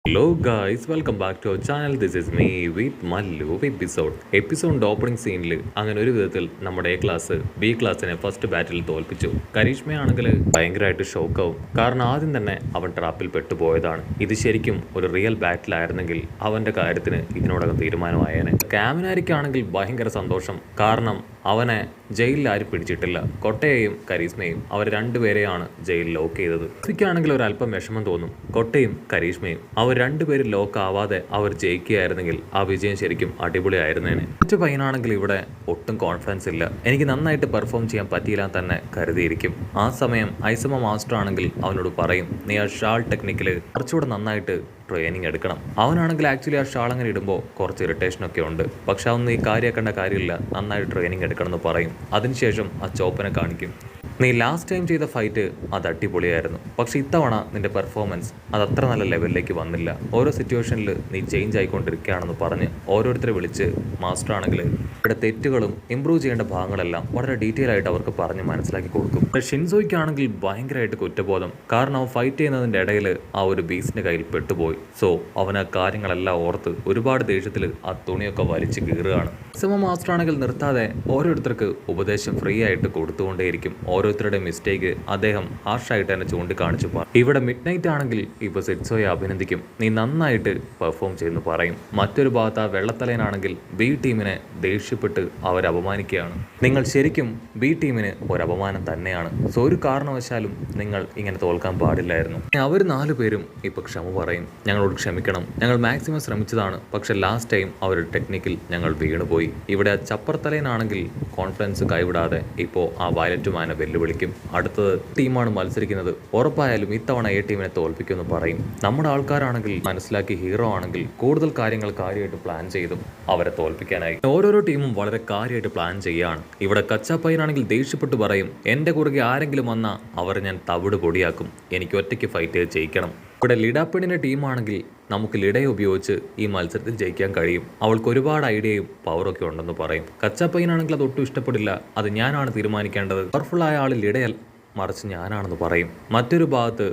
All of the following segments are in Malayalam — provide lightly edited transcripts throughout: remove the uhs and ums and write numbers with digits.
Hello guys, welcome back to our channel. This is me with Mallu episode opening സീനിൽ അങ്ങനെ ഒരു വിധത്തിൽ നമ്മുടെ എ ക്ലാസ് ബി ക്ലാസ്സിനെ ഫസ്റ്റ് ബാറ്റിൽ തോൽപ്പിച്ചു. കരീഷ്മയാണെങ്കിൽ ഭയങ്കരമായിട്ട് ഷോക്കാവും. കാരണം ആദ്യം തന്നെ അവൻ ട്രാപ്പിൽ പെട്ടുപോയതാണ്. ഇത് ശരിക്കും ഒരു റിയൽ ബാറ്റിൽ ആയിരുന്നെങ്കിൽ അവന്റെ കാര്യത്തിന് ഇതിനോടകം തീരുമാനമായേനെ. ക്യാമിനാരിക്കാണെങ്കിൽ ഭയങ്കര സന്തോഷം. കാരണം അവനെ ജയിലിൽ ആരും പിടിച്ചിട്ടില്ല. കൊട്ടയെയും കരീഷ്മയും അവർ രണ്ടുപേരെയാണ് ജയിലിൽ ലോക്ക് ചെയ്തത്. ഇതൊക്കെയാണെങ്കിൽ ഒരല്പം വിഷമം തോന്നും. കൊട്ടയും കരീഷ്മയും അവർ രണ്ടുപേരും ലോക്ക് ആവാതെ അവർ ജയിക്കുകയായിരുന്നെങ്കിൽ ആ വിജയം ശരിക്കും അടിപൊളിയായിരുന്നേനെ. മറ്റു പയ്യനാണെങ്കിൽ ഇവിടെ ഒട്ടും കോൺഫിഡൻസ് ഇല്ല. എനിക്ക് നന്നായിട്ട് പെർഫോം ചെയ്യാൻ പറ്റിയില്ല തന്നെ കരുതിയിരിക്കും. ആ സമയം ഐസമ മാസ്റ്റർ ആണെങ്കിൽ അവനോട് പറയും, നീ ആ ഷാൾ ടെക്നിക്കിൽ കുറച്ചുകൂടെ നന്നായിട്ട് ട്രെയിനിങ് എടുക്കണം. അവനാണെങ്കിൽ ആക്ച്വലി ആ ഷാൾ അങ്ങനെ ഇടുമ്പോൾ കുറച്ച് ഇറിറ്റേഷനൊക്കെ ഉണ്ട്. പക്ഷെ അതൊന്നും ഈ കാര്യമാക്കേണ്ട കാര്യമില്ല, നന്നായിട്ട് ട്രെയിനിങ് എടുക്കണം എന്ന് പറയും. അതിനുശേഷം ആ ചോപ്പനെ കാണിക്കും. നീ ലാസ്റ്റ് ടൈം ചെയ്ത ഫൈറ്റ് അത് അടിപൊളിയായിരുന്നു. പക്ഷെ ഇത്തവണ നിന്റെ പെർഫോമൻസ് അത് അത്ര നല്ല ലെവലിലേക്ക് വന്നില്ല. ഓരോ സിറ്റുവേഷനിൽ നീ ചേഞ്ച് ആയിക്കൊണ്ടിരിക്കുകയാണെന്ന് പറഞ്ഞ് ഓരോരുത്തരെ വിളിച്ച് മാസ്റ്റർ ആണെങ്കിൽ ഇവിടെ തെറ്റുകളും ഇമ്പ്രൂവ് ചെയ്യേണ്ട ഭാഗങ്ങളെല്ലാം വളരെ ഡീറ്റെയിൽ ആയിട്ട് അവർക്ക് പറഞ്ഞ് മനസ്സിലാക്കി കൊടുക്കും. ഷിൻസോയ്ക്കാണെങ്കിൽ ഭയങ്കരമായിട്ട് കുറ്റബോധം. കാരണം അവൻ ഫൈറ്റ് ചെയ്യുന്നതിൻ്റെ ഇടയിൽ ആ ഒരു ബീസിന്റെ കയ്യിൽ പെട്ടുപോയി. സോ അവൻ ആ കാര്യങ്ങളെല്ലാം ഓർത്ത് ഒരുപാട് ദേഷ്യത്തിൽ ആ തുണിയൊക്കെ വലിച്ച് കീറുകയാണ്. സമ മാസ്റ്റർ ആണെങ്കിൽ നിർത്താതെ ഓരോരുത്തർക്ക് ഉപദേശം ഫ്രീ ആയിട്ട് കൊടുത്തുകൊണ്ടേയിരിക്കും. ഓരോരുത്തരുടെ മിസ്റ്റേക്ക് അദ്ദേഹം ഹാർഷായിട്ട് തന്നെ ചൂണ്ടിക്കാണിച്ചു പറയും. ഇവിടെ മിഡ് നൈറ്റ് ആണെങ്കിൽ ഇപ്പൊ സെറ്റ്സോയെ അഭിനന്ദിക്കും, നീ നന്നായിട്ട് പെർഫോം ചെയ്യുന്നു പറയും. മറ്റൊരു ഭാഗത്ത് ആ വെള്ളത്തലയനാണെങ്കിൽ ബി ടീമിനെ ദേഷ്യപ്പെട്ട് അവർ അപമാനിക്കുകയാണ്. നിങ്ങൾ ശരിക്കും ബി ടീമിന് ഒരു അപമാനം തന്നെയാണ്. സോ ഒരു കാരണവശാലും നിങ്ങൾ ഇങ്ങനെ തോൽക്കാൻ പാടില്ലായിരുന്നു. അവർ 4 പേരും ഇപ്പൊ ക്ഷമ പറയും. ഞങ്ങളോട് ക്ഷമിക്കണം, ഞങ്ങൾ മാക്സിമം ശ്രമിച്ചതാണ്. പക്ഷെ ലാസ്റ്റ് ടൈം അവരുടെ ടെക്നിക്കിൽ ഞങ്ങൾ വീണുപോയി. ഇവിടെ ചപ്പർത്തലയനാണെങ്കിൽ കോൺഫിഡൻസ് കൈവിടാതെ ഇപ്പോൾ ആ വയലറ്റ് മാനെ വെല്ലുവിളിക്കും. അടുത്തത് ടീമാണ് മത്സരിക്കുന്നത്. ഉറപ്പായാലും ഇത്തവണ എ ടീമിനെ തോൽപ്പിക്കുമെന്ന് പറയും. നമ്മുടെ ആൾക്കാരാണെങ്കിൽ മനസ്സിലാക്കി ഹീറോ ആണെങ്കിൽ കൂടുതൽ കാര്യങ്ങൾ കാര്യമായിട്ട് പ്ലാൻ ചെയ്തും അവരെ തോൽപ്പിക്കാനായി. ഓരോരോ ടീമും വളരെ കാര്യമായിട്ട് പ്ലാൻ ചെയ്യുകയാണ്. ഇവിടെ കച്ചാപ്പയ്യനാണെങ്കിൽ ദേഷ്യപ്പെട്ട് പറയും, എന്റെ കുറുകെ ആരെങ്കിലും വന്നാൽ അവരെ ഞാൻ തവിട് പൊടിയാക്കും. എനിക്ക് ഒറ്റയ്ക്ക് ഫൈറ്റ് ചെയ്ത് ജയിക്കണം. ഇവിടെ ലിഡാപ്പെണ്ണിന്റെ ടീമാണെങ്കിൽ നമുക്ക് ലിഡയെ ഉപയോഗിച്ച് ഈ മത്സരത്തിൽ ജയിക്കാൻ കഴിയും. അവൾക്ക് ഒരുപാട് ഐഡിയയും പവറൊക്കെ ഉണ്ടെന്ന് പറയും. കച്ചാപ്പയ്യനാണെങ്കിൽ അത് ഒട്ടും ഇഷ്ടപ്പെടില്ല. അത് ഞാനാണ് തീരുമാനിക്കേണ്ടത്. പവർഫുൾ ആയ ആൾ ലിഡയൽ മറിച്ച് ഞാനാണെന്ന് പറയും. മറ്റൊരു ഭാഗത്ത്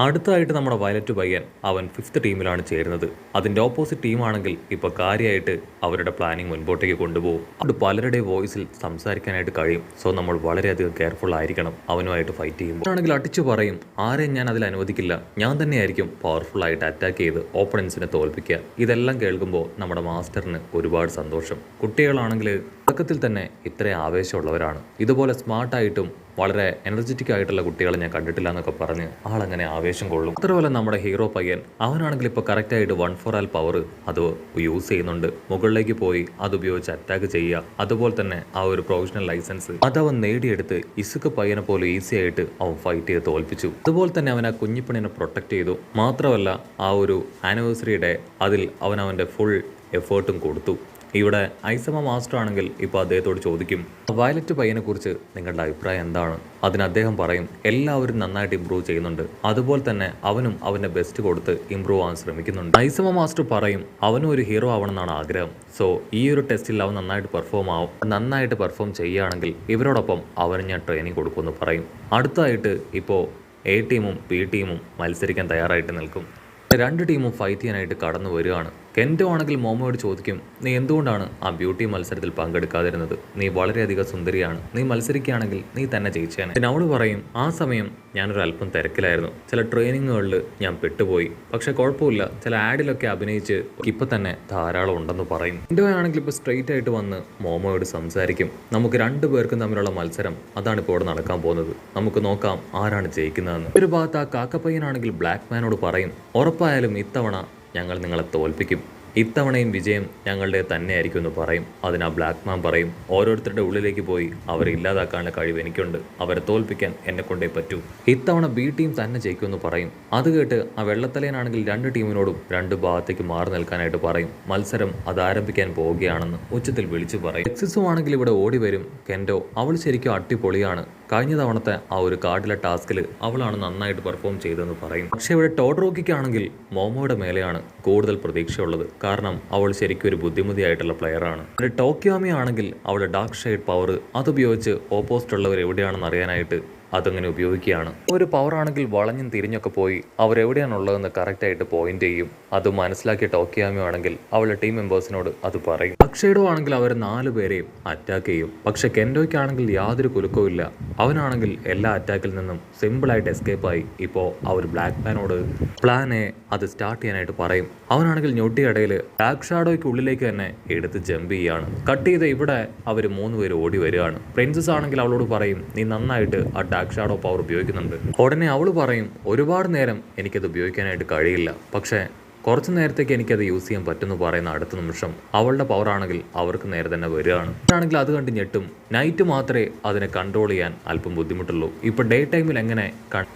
അടുത്തതായിട്ട് നമ്മുടെ വയലറ്റ് പയ്യൻ അവൻ 5th ടീമിലാണ് ചേരുന്നത്. അതിൻ്റെ ഓപ്പോസിറ്റ് ടീമാണെങ്കിൽ ഇപ്പോൾ കാര്യമായിട്ട് അവരുടെ പ്ലാനിങ് മുൻപോട്ടേക്ക് കൊണ്ടുപോകും. അത് പലരുടെ വോയിസിൽ സംസാരിക്കാനായിട്ട് കഴിയും. സോ നമ്മൾ വളരെയധികം കെയർഫുൾ ആയിരിക്കണം അവനുമായിട്ട് ഫൈറ്റ് ചെയ്യുമ്പോൾ. ആണെങ്കിൽ അടിച്ചു പറയും, ആരെയും ഞാൻ അതിൽ അനുവദിക്കില്ല. ഞാൻ തന്നെയായിരിക്കും പവർഫുൾ ആയിട്ട് അറ്റാക്ക് ചെയ്ത് ഓപ്പണൻസിനെ തോൽപ്പിക്കുക. ഇതെല്ലാം കേൾക്കുമ്പോൾ നമ്മുടെ മാസ്റ്ററിന് ഒരുപാട് സന്തോഷം. കുട്ടികളാണെങ്കിൽ തുടക്കത്തിൽ തന്നെ ഇത്രയും ആവേശമുള്ളവരാണ്. ഇതുപോലെ സ്മാർട്ടായിട്ടും വളരെ എനർജറ്റിക് ആയിട്ടുള്ള കുട്ടികളെ ഞാൻ കണ്ടിട്ടില്ല എന്നൊക്കെ പറഞ്ഞ് ആളങ്ങനെ ആവേശം കൊള്ളും. മാത്രമല്ല നമ്മുടെ ഹീറോ പയ്യൻ അവനാണെങ്കിൽ ഇപ്പോൾ കറക്റ്റായിട്ട് 1 for all പവർ അത് യൂസ് ചെയ്യുന്നുണ്ട്. മുകളിലേക്ക് പോയി അതുപയോഗിച്ച് അറ്റാക്ക് ചെയ്യുക. അതുപോലെ തന്നെ ആ ഒരു പ്രൊഫഷണൽ ലൈസൻസ് അതവൻ നേടിയെടുത്ത് ഇസുക്ക് പയ്യനെ പോലെ ഈസി ആയിട്ട് അവൻ ഫൈറ്റ് ചെയ്ത് തോൽപ്പിച്ചു. അതുപോലെ തന്നെ അവൻ ആ കുഞ്ഞിപ്പണിനെ പ്രൊട്ടക്ട് ചെയ്തു. മാത്രമല്ല ആ ഒരു ആനിവേഴ്സറിയുടെ അതിൽ അവൻ അവൻ്റെ ഫുൾ എഫേർട്ടും കൊടുത്തു. ഇവിടെ ഐസമ മാസ്റ്റർ ആണെങ്കിൽ ഇപ്പോൾ അദ്ദേഹത്തോട് ചോദിക്കും, വയലറ്റ് പയ്യനെ കുറിച്ച് നിങ്ങളുടെ അഭിപ്രായം എന്താണ്? അതിന് അദ്ദേഹം പറയും, എല്ലാവരും നന്നായിട്ട് ഇമ്പ്രൂവ് ചെയ്യുന്നുണ്ട്. അതുപോലെ തന്നെ അവനും അവൻ്റെ ബെസ്റ്റ് കൊടുത്ത് ഇമ്പ്രൂവ് ആവാൻ ശ്രമിക്കുന്നുണ്ട്. ഐസമ മാസ്റ്റർ പറയും, അവനും ഒരു ഹീറോ ആവണമെന്നാണ് ആഗ്രഹം. സോ ഈ ഒരു ടെസ്റ്റിൽ അവൻ നന്നായിട്ട് പെർഫോം ചെയ്യുകയാണെങ്കിൽ ഇവരോടൊപ്പം അവന് ഞാൻ ട്രെയിനിങ് കൊടുക്കുമെന്ന് പറയും. അടുത്തതായിട്ട് ഇപ്പോൾ എ ടീമും ബി ടീമും മത്സരിക്കാൻ തയ്യാറായിട്ട് നിൽക്കും. 2 ടീമും ഫൈറ്റ് ചെയ്യാനായിട്ട് കടന്നു വരികയാണ്. കെൻറ്റോ ആണെങ്കിൽ മോമോയോട് ചോദിക്കും, നീ എന്തുകൊണ്ടാണ് ആ ബ്യൂട്ടി മത്സരത്തിൽ പങ്കെടുക്കാതിരുന്നത്? നീ വളരെയധികം സുന്ദരിയാണ്, നീ മത്സരിക്കുകയാണെങ്കിൽ നീ തന്നെ ജയിച്ചേനെ. പിന്നെ അവൾ പറയും, ആ സമയം ഞാനൊരു അല്പം തിരക്കിലായിരുന്നു. ചില ട്രെയിനിങ്ങുകളിൽ ഞാൻ പെട്ടുപോയി. പക്ഷെ കുഴപ്പമില്ല, ചില ആഡിലൊക്കെ അഭിനയിച്ച് ഇപ്പം തന്നെ ധാരാളം ഉണ്ടെന്ന് പറയും. കെൻറ്റോ ആണെങ്കിൽ ഇപ്പോൾ സ്ട്രെയിറ്റ് ആയിട്ട് വന്ന് മോമോയോട് സംസാരിക്കും. നമുക്ക് 2 പേർക്കും തമ്മിലുള്ള മത്സരം അതാണ് ഇപ്പോൾ ഇവിടെ നടക്കാൻ പോകുന്നത്. നമുക്ക് നോക്കാം ആരാണ് ജയിക്കുന്നതെന്ന്. ഒരു ഭാഗത്ത് ആ കാക്കപ്പയ്യനാണെങ്കിൽ ബ്ലാക്ക് മാനോട് പറയും, ഉറപ്പായാലും ഇത്തവണ ഞങ്ങൾ നിങ്ങളെ തോൽപ്പിക്കും. ഇത്തവണയും വിജയം ഞങ്ങളുടെ തന്നെയായിരിക്കും എന്ന് പറയും. അതിന് ആ ബ്ലാക്ക് മാൻ പറയും, ഓരോരുത്തരുടെ ഉള്ളിലേക്ക് പോയി അവരെ ഇല്ലാതാക്കാനുള്ള കഴിവ് എനിക്കുണ്ട്. അവരെ തോൽപ്പിക്കാൻ എന്നെ കൊണ്ടേ പറ്റൂ. ഇത്തവണ ബി ടീം തന്നെ ജയിക്കുമെന്ന് പറയും. അത് കേട്ട് ആ വെള്ളത്തലയനാണെങ്കിൽ 2 ടീമിനോടും 2 ഭാഗത്തേക്ക് മാറി നിൽക്കാനായിട്ട് പറയും. മത്സരം അത് ആരംഭിക്കാൻ പോവുകയാണെന്ന് ഉച്ചത്തിൽ വിളിച്ചു പറയും. എക്സിസും ആണെങ്കിൽ ഇവിടെ ഓടി വരും. കെൻറ്റോ അവൾ ശരിക്കും അടിപൊളിയാണ്. കഴിഞ്ഞ തവണത്തെ ആ ഒരു കാർഡിലെ ടാസ്കിൽ അവളാണ് നന്നായിട്ട് പെർഫോം ചെയ്തതെന്ന് പറയും. പക്ഷേ ഇവിടെ ടോഡറോക്കിക്കാണെങ്കിൽ മോമോയുടെ മേലെയാണ് കൂടുതൽ പ്രതീക്ഷയുള്ളത്. കാരണം അവൾ ശരിക്കും ഒരു ബുദ്ധിമതിയായിട്ടുള്ള പ്ലെയറാണ്. ടോക്കിയോമി ആണെങ്കിൽ അവളുടെ ഡാർക്ക് ഷെയ്ഡ് പവർ അതുപയോഗിച്ച് ഓപ്പോസിറ്റ് ഉള്ളവർ എവിടെയാണെന്ന് അറിയാനായിട്ട് അതങ്ങനെ ഉപയോഗിക്കുകയാണ്. ഒരു പവർ ആണെങ്കിൽ വളഞ്ഞും തിരിഞ്ഞൊക്കെ പോയി അവരെവിടെയാണുള്ളതെന്ന് കറക്റ്റായിട്ട് പോയിന്റ് ചെയ്യും. അത് മനസ്സിലാക്കിയ ടോക്കിയാമി ആണെങ്കിൽ അവളുടെ ടീം മെമ്പേഴ്സിനോട് അത് പറയും. അക്ഷയുടെ ആണെങ്കിൽ അവർ 4 പേരെയും അറ്റാക്ക് ചെയ്യും. പക്ഷെ കെൻഡോയ്ക്കാണെങ്കിൽ യാതൊരു കുലുക്കവും ഇല്ല. അവനാണെങ്കിൽ എല്ലാ അറ്റാക്കിൽ നിന്നും സിമ്പിളായിട്ട് എസ്കേപ്പായി. ഇപ്പോൾ അവർ ബ്ലാക്ക് മാനോട് പ്ലാൻ എ അത് സ്റ്റാർട്ട് ചെയ്യാനായിട്ട് പറയും. അവനാണെങ്കിൽ ഞൊട്ടിയിടയിൽ ബ്ലാക്ക് ഷാഡോയ്ക്ക് ഉള്ളിലേക്ക് തന്നെ എടുത്ത് ജമ്പ് ചെയ്യാണ്. കട്ട് ചെയ്ത് ഇവിടെ അവർ 3 പേര് ഓടി വരികയാണ്. പ്രിൻസസ് ആണെങ്കിൽ അവളോട് പറയും, നീ നന്നായിട്ട് ആ ഡാർക്ക് ഷാഡോ പവർ ഉപയോഗിക്കുന്നുണ്ട്. ഉടനെ അവൾ പറയും, ഒരുപാട് നേരം എനിക്കത് ഉപയോഗിക്കാനായിട്ട് കഴിയില്ല, പക്ഷേ കുറച്ച് നേരത്തേക്ക് എനിക്കത് യൂസ് ചെയ്യാൻ പറ്റുമെന്ന് പറയുന്ന അടുത്ത നിമിഷം അവളുടെ പവർ ആണെങ്കിൽ അവർക്ക് നേരെ തന്നെ വരികയാണ്. ആണെങ്കിൽ അത് കണ്ട് ഞെട്ടും. നൈറ്റ് മാത്രമേ അതിനെ കൺട്രോൾ ചെയ്യാൻ അല്പം ബുദ്ധിമുട്ടുള്ളൂ. ഇപ്പൊ ഡേ ടൈമിൽ എങ്ങനെ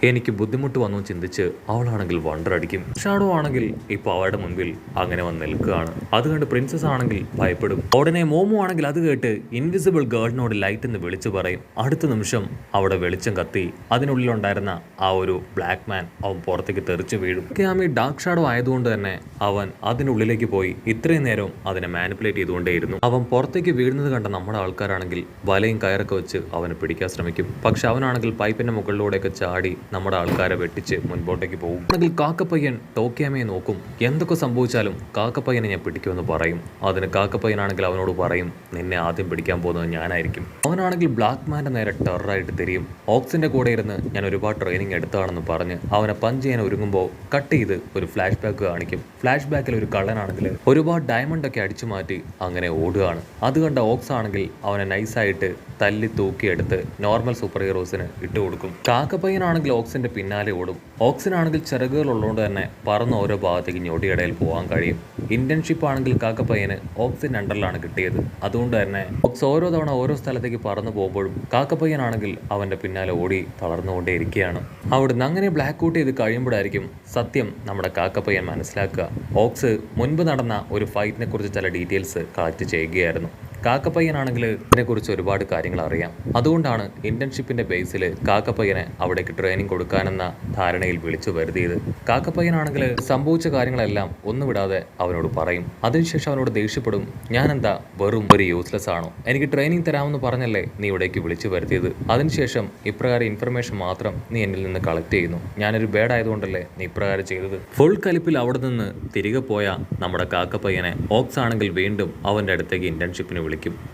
എനിക്ക് ബുദ്ധിമുട്ട് വന്നു ചിന്തിച്ച് അവളാണെങ്കിൽ വണ്ടർ അടിക്കും. ഷാഡോ ആണെങ്കിൽ ഇപ്പൊ അവരുടെ മുൻപിൽ അങ്ങനെ വന്ന് നിൽക്കുകയാണ്. അത് കണ്ട് പ്രിൻസസ് ആണെങ്കിൽ ഭയപ്പെടും. ഉടനെ മോമോ ആണെങ്കിൽ അത് കേട്ട് ഇൻവിസിബിൾ ഗേളിനോട് ലൈറ്റ് എന്ന് വിളിച്ചു പറയും. അടുത്ത നിമിഷം അവിടെ വെളിച്ചം കത്തി അതിനുള്ളിലുണ്ടായിരുന്ന ആ ഒരു ബ്ലാക്ക് മാൻ അവൻ പുറത്തേക്ക് തെറിച്ചു വീഴും. ക്യാമി ഡാർക്ക് ഷാഡോ ആയതുകൊണ്ട് തന്നെ അവൻ അതിനുള്ളിലേക്ക് പോയി ഇത്രയും നേരം അതിനെ മാനിപ്പുലേറ്റ് ചെയ്തുകൊണ്ടേയിരുന്നു. അവൻ പുറത്തേക്ക് വീഴുന്നത് കണ്ട നമ്മുടെ ആൾക്കാരാണെങ്കിൽ വലയും കയറൊക്കെ വെച്ച് അവനെ പിടിക്കാൻ ശ്രമിക്കും. പക്ഷെ അവനാണെങ്കിൽ പൈപ്പിന്റെ മുകളിലൂടെയൊക്കെ ചാടി നമ്മുടെ ആൾക്കാരെ വെട്ടിച്ച് മുൻപോട്ടേക്ക് പോകും. ആണെങ്കിൽ കാക്കപ്പയ്യൻ ടോക്കിയാമയെ നോക്കും. എന്തൊക്കെ സംഭവിച്ചാലും കാക്കപ്പയ്യനെ ഞാൻ പിടിക്കുമെന്ന് പറയും. അതിന് കാക്കപ്പയ്യനാണെങ്കിൽ അവനോട് പറയും, നിന്നെ ആദ്യം പിടിക്കാൻ പോകുന്നത് ഞാനായിരിക്കും. അവനാണെങ്കിൽ ബ്ലാക്ക് മാന്റെ നേരെ ടെററായിട്ട് തിരിയും. ഓക്സിന്റെ കൂടെ ഇരുന്ന് ഞാൻ ഒരുപാട് ട്രെയിനിങ് എടുത്താണെന്ന് പറഞ്ഞ് അവനെ പഞ്ച് ചെയ്യാൻ ഒരുങ്ങുമ്പോൾ കട്ട് ചെയ്ത് ഒരു ഫ്ലാഷ് ബാക്ക് കാണിക്കും. ഫ്ലാഷ് ബാക്കിൽ ഒരു കള്ളനാണെങ്കിൽ ഒരുപാട് ഡയമണ്ട് ഒക്കെ അടിച്ചു മാറ്റി അങ്ങനെ ഓടുകയാണ്. അത് കണ്ട ഓക്സ് ആണെങ്കിൽ അവനെ നൈസായിട്ട് തല്ലി തൂക്കിയെടുത്ത് നോർമൽ സൂപ്പർ ഹീറോസിന് ഇട്ട് കൊടുക്കും. കാക്കപ്പയ്യനാണെങ്കിൽ ഓക്സിന്റെ പിന്നാലെ ഓടും. ഓക്സിനാണെങ്കിൽ ചിറകുകൾ ഉള്ളതുകൊണ്ട് തന്നെ പറന്ന് ഓരോ ഭാഗത്തേക്ക് ഞൊടിയിടയിൽ പോകാൻ കഴിയും. ഇന്റേൺഷിപ്പ് ആണെങ്കിൽ കാക്കപ്പയ്യന് ഓക്സിന്റെ അണ്ടറിലാണ് കിട്ടിയത്. അതുകൊണ്ട് തന്നെ ഓക്സ് ഓരോ തവണ ഓരോ സ്ഥലത്തേക്ക് പറന്നു പോകുമ്പോഴും കാക്കപ്പയ്യനാണെങ്കിൽ അവന്റെ പിന്നാലെ ഓടി തളർന്നുകൊണ്ടേ ഇരിക്കുകയാണ്. അവിടുന്ന് അങ്ങനെ ബ്ലാക്ക് ഔട്ട് ചെയ്ത് കഴിയുമ്പോഴായിരിക്കും സത്യം നമ്മുടെ കാക്കപ്പയ്യൻ മനസ്സിലാക്കുക. ഓക്സ് മുൻപ് നടന്ന ഒരു ഫൈറ്റിനെ കുറിച്ച് ചില ഡീറ്റെയിൽസ് കളക്ട് ചെയ്യുകയായിരുന്നു. കാക്കപ്പയ്യനാണെങ്കിൽ ഇതിനെക്കുറിച്ച് ഒരുപാട് കാര്യങ്ങൾ അറിയാം. അതുകൊണ്ടാണ് ഇന്റേൺഷിപ്പിന്റെ ബേസിൽ കാക്കപ്പയ്യനെ അവിടേക്ക് ട്രെയിനിങ് കൊടുക്കാനെന്ന ധാരണയിൽ വിളിച്ചു വരുത്തിയത്. കാക്കപ്പയ്യനാണെങ്കിൽ സംഭവിച്ച കാര്യങ്ങളെല്ലാം ഒന്നും വിടാതെ അവനോട് പറയും. അതിനുശേഷം അവനോട് ദേഷ്യപ്പെടും. ഞാൻ എന്താ വെറും ഒരു യൂസ്ലെസ് ആണോ? എനിക്ക് ട്രെയിനിങ് തരാമെന്ന് പറഞ്ഞല്ലേ നീ ഇവിടേക്ക് വിളിച്ചു വരുത്തിയത്? അതിനുശേഷം ഇപ്രകാരം ഇൻഫർമേഷൻ മാത്രം നീ എന്നിൽ നിന്ന് കളക്ട് ചെയ്യുന്നു. ഞാനൊരു ബേഡ് ആയതുകൊണ്ടല്ലേ നീ ഇപ്രകാരം ചെയ്തത്? ഫുൾ കലിപ്പിൽ അവിടെ നിന്ന് തിരികെ പോയ നമ്മുടെ കാക്കപ്പയ്യനെ ഓക്സ് ആണെങ്കിൽ വീണ്ടും അവന്റെ അടുത്തേക്ക് ഇന്റേൺഷിപ്പിന് വിളിക്കും.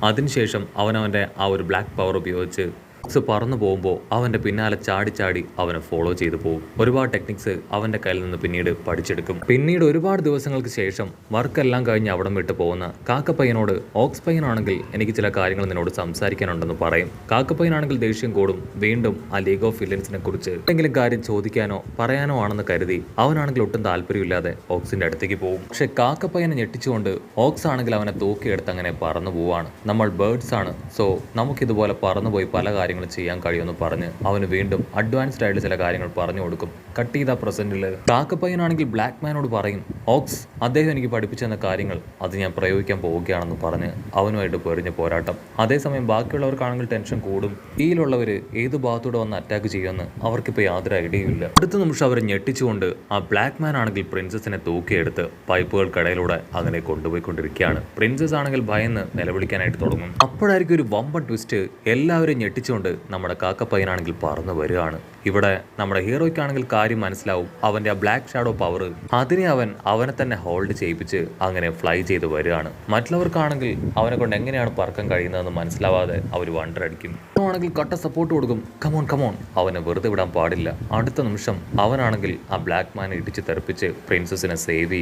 അതിനുശേഷം അവനവൻ്റെ ആ ഒരു ബ്ലാക്ക് പവർ ഉപയോഗിച്ച് ഓക്സ് പറന്നു പോകുമ്പോൾ അവൻ്റെ പിന്നാലെ ചാടി ചാടി അവനെ ഫോളോ ചെയ്തു പോകും. ഒരുപാട് ടെക്നിക്സ് അവൻ്റെ കയ്യിൽ നിന്ന് പിന്നീട് പഠിച്ചെടുക്കും. പിന്നീട് ഒരുപാട് ദിവസങ്ങൾക്ക് ശേഷം വർക്കെല്ലാം കഴിഞ്ഞ് അവിടം വിട്ട് പോകുന്ന കാക്കപ്പയ്യനോട് ഓക്സ് പയ്യനാണെങ്കിൽ എനിക്ക് ചില കാര്യങ്ങൾ നിന്നോട് സംസാരിക്കാനുണ്ടെന്ന് പറയും. കാക്കപ്പയ്യനാണെങ്കിൽ ദേഷ്യം കൂടും. വീണ്ടും ആ ലീഗ് ഓഫ് വില്ലൻസിനെ കുറിച്ച് എന്തെങ്കിലും കാര്യം ചോദിക്കാനോ പറയാനോ ആണെന്ന് കരുതി അവനാണെങ്കിൽ ഒട്ടും താല്പര്യമില്ലാതെ ഓക്സിന്റെ അടുത്തേക്ക് പോകും. പക്ഷെ കാക്കപ്പയ്യനെ ഞെട്ടിച്ചുകൊണ്ട് ഓക്സ് ആണെങ്കിൽ അവനെ തൂക്കിയെടുത്ത് അങ്ങനെ പറന്നു പോവാണ്. നമ്മൾ ബേർഡ്സ് ആണ്, സോ നമുക്കിതുപോലെ പറന്നുപോയി പല കാര്യങ്ങൾ ചെയ്യാൻ കഴിയുമെന്ന് പറഞ്ഞ് അവന് വീണ്ടും അഡ്വാൻസ്ഡ് ആയിട്ട് ചില കാര്യങ്ങൾ പറഞ്ഞു കൊടുക്കും. കട്ട് ചെയ്ത പ്രസന്റിൽ കാക്കപ്പയ്യനാണെങ്കിൽ ബ്ലാക്ക് മാനോട് പറയും, ഓക്സ് അദ്ദേഹം എനിക്ക് പഠിപ്പിച്ചെന്ന കാര്യങ്ങൾ അത് ഞാൻ പ്രയോഗിക്കാൻ പോവുകയാണെന്ന് പറഞ്ഞ് അവനുമായിട്ട് പൊരിഞ്ഞ പോരാട്ടം. അതേസമയം ബാക്കിയുള്ളവർക്കാണെങ്കിൽ ടെൻഷൻ കൂടും. ഈയിലുള്ളവർ ഏത് ഭാഗത്തൂടെ വന്ന് അറ്റാക്ക് ചെയ്യുമെന്ന് അവർക്കിപ്പോൾ യാതൊരു ഐഡിയയില്ല. അടുത്ത നിമിഷം അവരെ ഞെട്ടിച്ചുകൊണ്ട് ആ ബ്ലാക്ക് മാൻ ആണെങ്കിൽ പ്രിൻസസിനെ തൂക്കിയെടുത്ത് പൈപ്പുകൾക്കിടയിലൂടെ അങ്ങനെ കൊണ്ടുപോയിക്കൊണ്ടിരിക്കുകയാണ്. പ്രിൻസസ് ആണെങ്കിൽ ഭയന്ന് നിലവിളിക്കാനായിട്ട് തുടങ്ങും. അപ്പോഴായിരിക്കും ഒരു വമ്പൻ ട്വിസ്റ്റ്. എല്ലാവരും ഞെട്ടിച്ചുകൊണ്ട് നമ്മുടെ കാക്കപ്പയ്യനാണെങ്കിൽ പറന്നു വരികയാണ്. ഇവിടെ നമ്മുടെ ഹീറോയ്ക്കാണെങ്കിൽ കാര്യം മനസ്സിലാവും. അവന്റെ ആ ബ്ലാക്ക് ഷാഡോ പവർ അതിനെ അവനെ തന്നെ ഹോൾഡ് ചെയ്യിപ്പിച്ച് അങ്ങനെ ഫ്ലൈ ചെയ്ത് വരികയാണ്. മറ്റുള്ളവർക്കാണെങ്കിൽ അവനെ കൊണ്ട് എങ്ങനെയാണ് പറക്കാൻ കഴിയുന്നതെന്ന് മനസ്സിലാവാതെ അവർ വണ്ടർ അടിക്കും. ആണെങ്കിൽ കട്ട സപ്പോർട്ട് കൊടുക്കും. കമോൺ അവനെ വെറുതെ വിടാൻ പാടില്ല. അടുത്ത നിമിഷം അവനാണെങ്കിൽ ആ ബ്ലാക്ക് മാനെ ഇടിച്ച് തെറിപ്പിച്ച് പ്രിൻസസിനെ സേവ് ചെയ്യും.